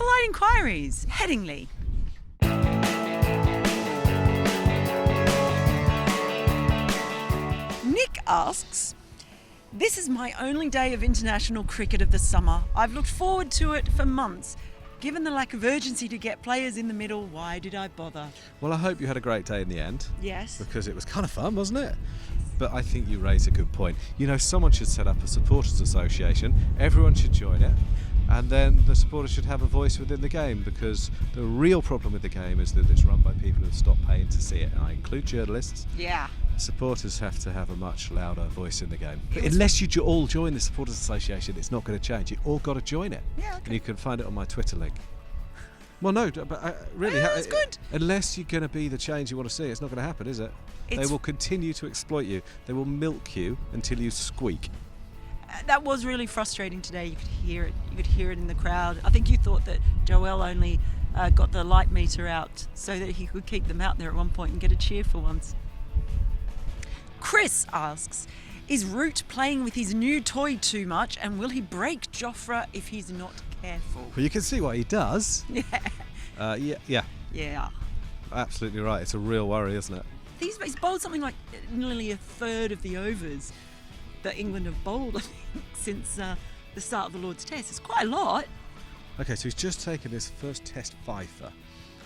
Polite Enquiries, Headingley. Nick asks, this is my only day of international cricket of the summer. I've looked forward to it for months. Given the lack of urgency to get players in the middle, why did I bother? Well, I hope you had a great day in the end. Yes. Because it was kind of fun, wasn't it? But I think you raise a good point. You know, someone should set up a supporters association. Everyone should join it. And then the supporters should have a voice within the game, because the real problem with the game is that it's run by people who've stopped paying to see it. And I include journalists. Yeah. Supporters have to have a much louder voice in the game. But unless you all join the supporters association, it's not going to change. You all got to join it. Yeah, okay. And you can find it on my Twitter link. Well, no, but really, that's good. Unless you're going to be the change you want to see, it's not going to happen, is it? They will continue to exploit you. They will milk you until you squeak. That was really frustrating today. You could hear it. You could hear it in the crowd. I think you thought that Joel only got the light meter out so that he could keep them out there at one point and get a cheer for once. Chris asks, is Root playing with his new toy too much, and will he break Jofra if he's not careful? Well, you can see what he does. Yeah. Yeah. Absolutely right. It's a real worry, isn't it? He's bowled something like nearly a third of the overs that England have bowled, I think, since the start of the Lord's Test. It's quite a lot. Okay, so he's just taken his first Test fifer,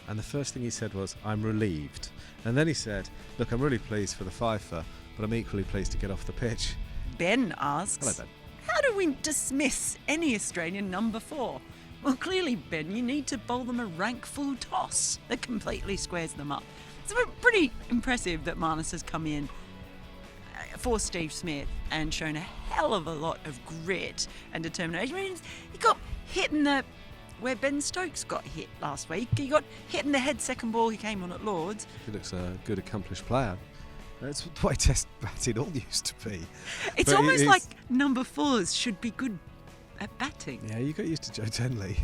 and the first thing he said was, I'm relieved. And then he said, look, I'm really pleased for the fifer, but I'm equally pleased to get off the pitch. Ben asks, Hello, Ben. how do we dismiss any Australian number 4? Well, clearly, Ben, you need to bowl them a rank full toss that completely squares them up. It's pretty impressive that Marnus has come in for Steve Smith and shown a hell of a lot of grit and determination. I mean, he got hit in the where Ben Stokes got hit last week. He got hit in the head second ball he came on at Lords. He looks a good, accomplished player. That's the way Test batting all used to be. It's But almost like number 4s should be good at batting. Yeah, you got used to Joe Denley.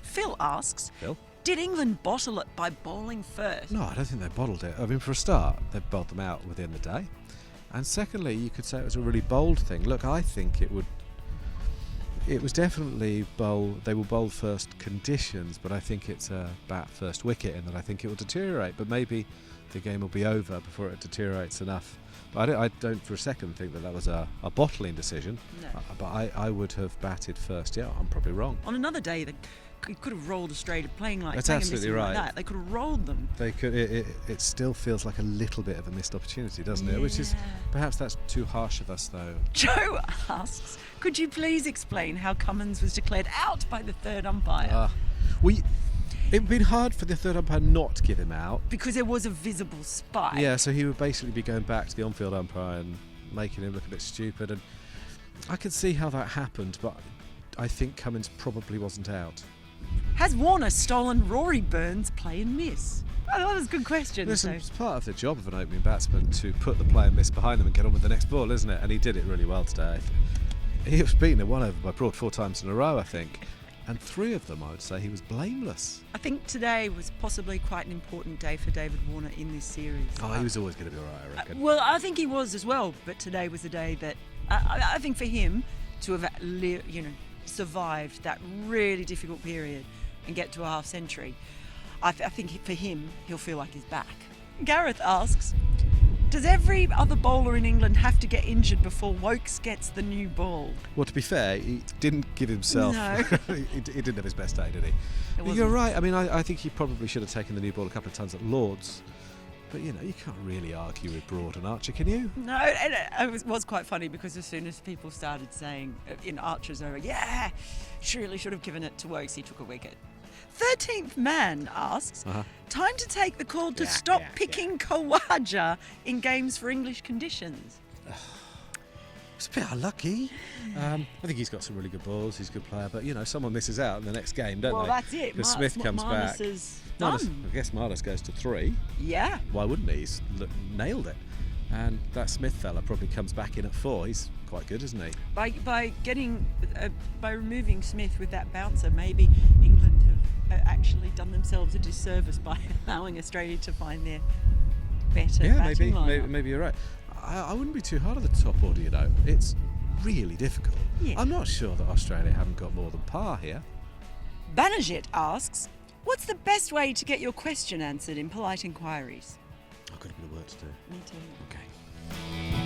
Phil asks, Phil? did England bottle it by bowling first? No, I don't think they bottled it. I mean, for a start, they bowled them out within the day. And secondly, you could say it was a really bold thing. Look, I think it was definitely they will bowl first conditions, but I think it's a bat first wicket, and that I think it will deteriorate. But maybe the game will be over before it deteriorates enough. But I don't for a second think that was a bottling decision. No. But I would have batted first. Yeah, I'm probably wrong. On another day, they could have rolled Australia playing like That's playing absolutely a missing right. like that. They could have rolled them. They could. It still feels like a little bit of a missed opportunity, doesn't it? Which is perhaps that's too harsh of us, though. Joe asks, could you please explain how Cummins was declared out by the third umpire? It would be hard for the third umpire not to give him out. Because there was a visible spike. Yeah, so he would basically be going back to the on-field umpire and making him look a bit stupid. And I could see how that happened, but I think Cummins probably wasn't out. Has Warner stolen Rory Burns' play and miss? Oh, that was a good question. Listen, it's part of the job of an opening batsman to put the play and miss behind them and get on with the next ball, isn't it? And he did it really well today. He was beaten at 1 over by Broad 4 times in a row, I think. And 3 of them, I would say, he was blameless. I think today was possibly quite an important day for David Warner in this series. Oh, he was always going to be all right, I reckon. Well, I think he was as well, but today was a day that I think for him to have survived that really difficult period and get to a half century, I think for him, he'll feel like he's back. Gareth asks, does every other bowler in England have to get injured before Woakes gets the new ball? Well, to be fair, he didn't give himself... No. he didn't have his best day, did he? You're right. I mean, I think he probably should have taken the new ball a couple of times at Lords. But, you can't really argue with Broad and Archer, can you? No, and it was quite funny because as soon as people started saying in Archer's over, yeah, surely should have given it to Woakes, he took a wicket. 13th Man asks, time to take the call to stop picking Khawaja in games for English conditions. It's a bit unlucky. I think he's got some really good balls. He's a good player, but someone misses out in the next game, don't they? Well, that's it. Because Smith comes back. Done. I guess Marnus goes to 3. Yeah. Why wouldn't he? He's nailed it. And that Smith fella probably comes back in at 4. He's quite good, isn't he? By removing Smith with that bouncer, maybe England have actually done themselves a disservice by allowing Australia to find their better batting lineup. Maybe you're right. I wouldn't be too hard on the top order, It's really difficult. Yeah. I'm not sure that Australia haven't got more than par here. Banajit asks, what's the best way to get your question answered in polite inquiries? I've got a bit of work to do. Me too. Okay.